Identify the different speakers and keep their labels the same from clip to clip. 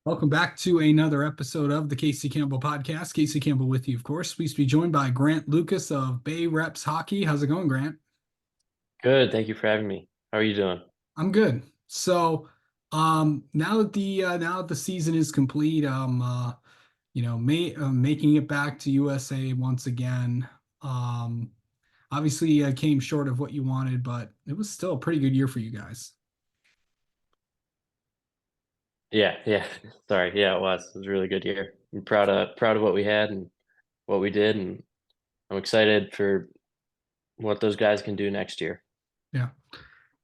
Speaker 1: Welcome back to another episode of the Casey Campbell Podcast. Casey Campbell with you, of course. Pleased to be joined by Grant Lucas of Bay Reps Hockey. How's it going, Grant?
Speaker 2: Good. Thank you for having me. How are you doing?
Speaker 1: I'm good. Now that the season is complete, making it back to USA once again. Um, Obviously, came short of what you wanted, but it was still a pretty good year for you guys.
Speaker 2: Yeah. Sorry. Yeah, it was. It was a really good year. I'm proud of what we had and what we did, and I'm excited for what those guys can do next year.
Speaker 1: Yeah.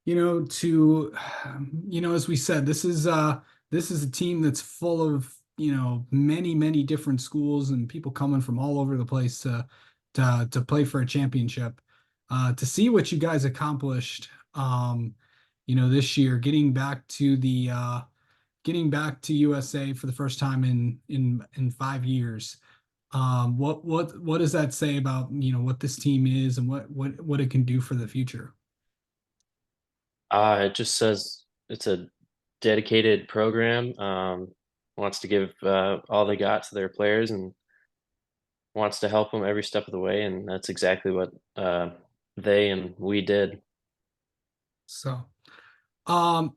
Speaker 1: You know, to as we said, this is a team that's full of, many different schools and people coming from all over the place to play for a championship. To see what you guys accomplished, this year, getting back to USA for the first time in 5 years. What does that say about, what this team is and what it can do for the future?
Speaker 2: It just says it's a dedicated program. Wants to give all they got to their players and wants to help them every step of the way, and that's exactly what they and we did.
Speaker 1: So, um,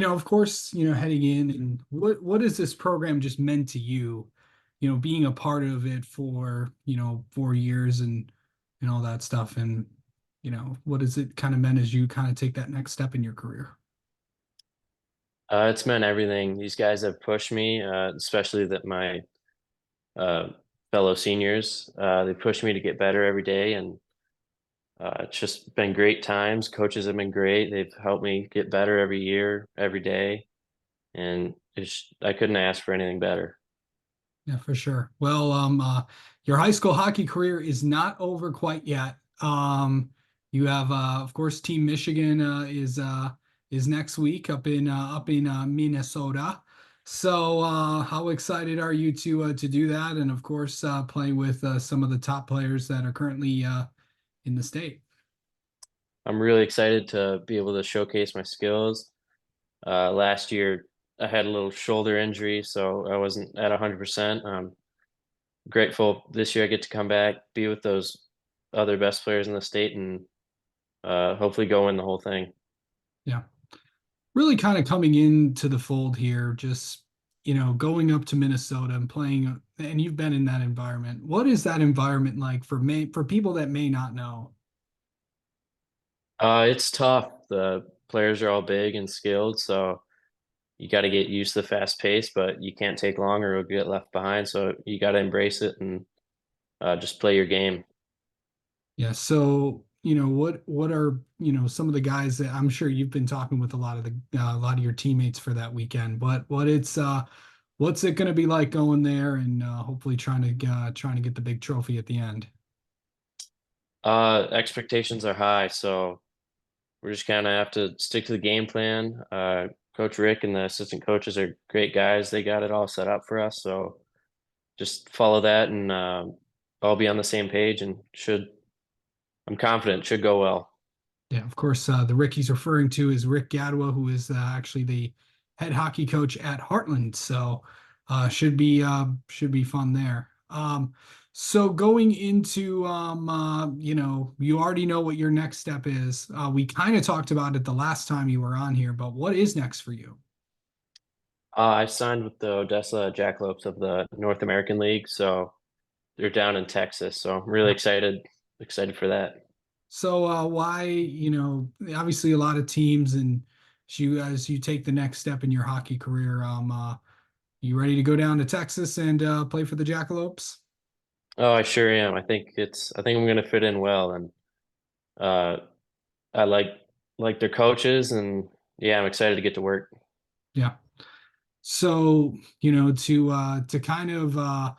Speaker 1: of course, heading in, and what has this program just meant to you, being a part of it for, 4 years and all that stuff, and what has it kind of meant as you kind of take that next step in your career?
Speaker 2: It's meant everything. These guys have pushed me, especially that my uh, fellow seniors. They push me to get better every day, and it's just been great times. Coaches have been great. They've helped me get better every year, every day, and I couldn't ask for anything better.
Speaker 1: Yeah, for sure. Well, your high school hockey career is not over quite yet. You have, of course, Team Michigan is next week up in Minnesota. So, how excited are you to do that? And of course, play with some of the top players that are currently in the state.
Speaker 2: I'm really excited to be able to showcase my skills. Last year, I had a little shoulder injury, so I wasn't at 100%. I'm grateful this year I get to come back, be with those other best players in the state, and hopefully go win the whole thing.
Speaker 1: Yeah. Really kind of coming into the fold here, just going up to Minnesota and playing, and you've been in that environment. What is that environment like for people that may not know?
Speaker 2: It's tough. The players are all big and skilled, so you got to get used to the fast pace, but you can't take long or you'll get left behind. So you got to embrace it and just play your game.
Speaker 1: Yeah. So, what are, some of the guys that I'm sure you've been talking with a lot of your teammates for that weekend, but what's it going to be like going there and hopefully trying to get the big trophy at the end?
Speaker 2: Expectations are high, so we're just kind of have to stick to the game plan. Coach Rick and the assistant coaches are great guys. They got it all set up for us, so just follow that and all be on the same page and should I'm confident should go well.
Speaker 1: Yeah, of course, the Rick he's referring to is Rick Gadwa, who is actually the head hockey coach at Heartland. So, should be fun there. So going into, you already know what your next step is. We kind of talked about it the last time you were on here, but what is next for you?
Speaker 2: I signed with the Odessa Jackalopes of the North American League, so they're down in Texas. So I'm really excited for that.
Speaker 1: So, why, obviously a lot of teams, and as you take the next step in your hockey career, you ready to go down to Texas and play for the Jackalopes?
Speaker 2: Oh, I sure am. I think I'm gonna fit in well, and uh, I like their coaches, and yeah, I'm excited to get to work.
Speaker 1: Yeah. So, to kind of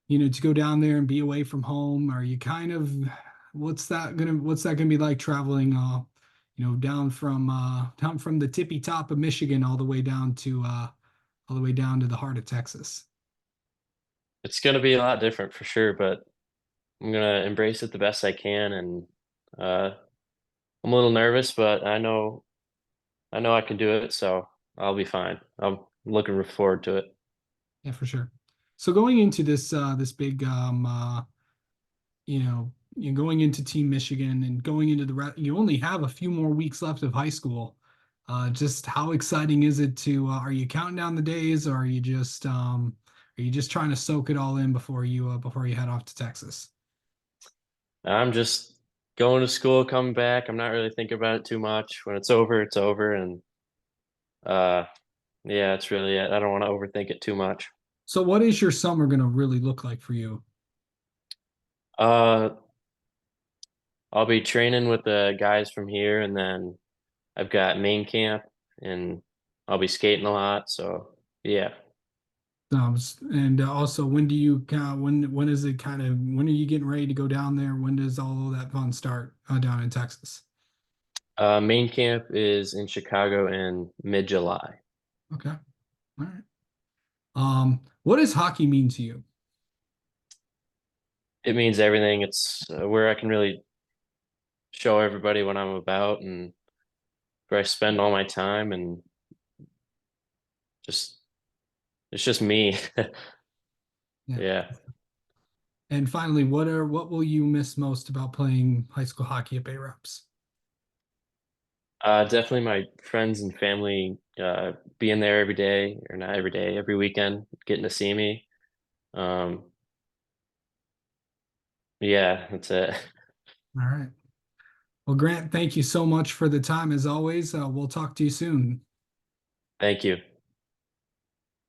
Speaker 1: to go down there and be away from home, are you kind of what's that gonna be like traveling down from the tippy top of Michigan all the way down to the heart of Texas?
Speaker 2: It's gonna be a lot different for sure, but I'm gonna embrace it the best I can, and uh, I'm a little nervous, but I know I can do it, so I'll be fine. I'm looking forward to it.
Speaker 1: Yeah, for sure. So going into this big you're going into Team Michigan and going into you only have a few more weeks left of high school. Just how exciting is it to are you counting down the days, or are you just trying to soak it all in before you head off to Texas?
Speaker 2: I'm just going to school, coming back. I'm not really thinking about it too much. When it's over, it's over, and uh, yeah, it's really it. I don't want to overthink it too much.
Speaker 1: So what is your summer gonna really look like for you?
Speaker 2: Uh, I'll be training with the guys from here, and then I've got main camp, and I'll be skating a lot. So yeah,
Speaker 1: And also, when is it when are you getting ready to go down there? When does all of that fun start down in Texas?
Speaker 2: main camp is in Chicago in mid-July.
Speaker 1: Okay, all right. What does hockey mean to you?
Speaker 2: It means everything. It's where I can really show everybody what I'm about, and where I spend all my time, and just it's just me.
Speaker 1: Yeah.
Speaker 2: Yeah.
Speaker 1: And finally, what will you miss most about playing high school hockey at Bay Reps?
Speaker 2: Definitely my friends and family being there every day, or not every day, every weekend, getting to see me. Um, yeah, that's it.
Speaker 1: All right. Well, Grant, thank you so much for the time as always. We'll talk to you soon.
Speaker 2: Thank you.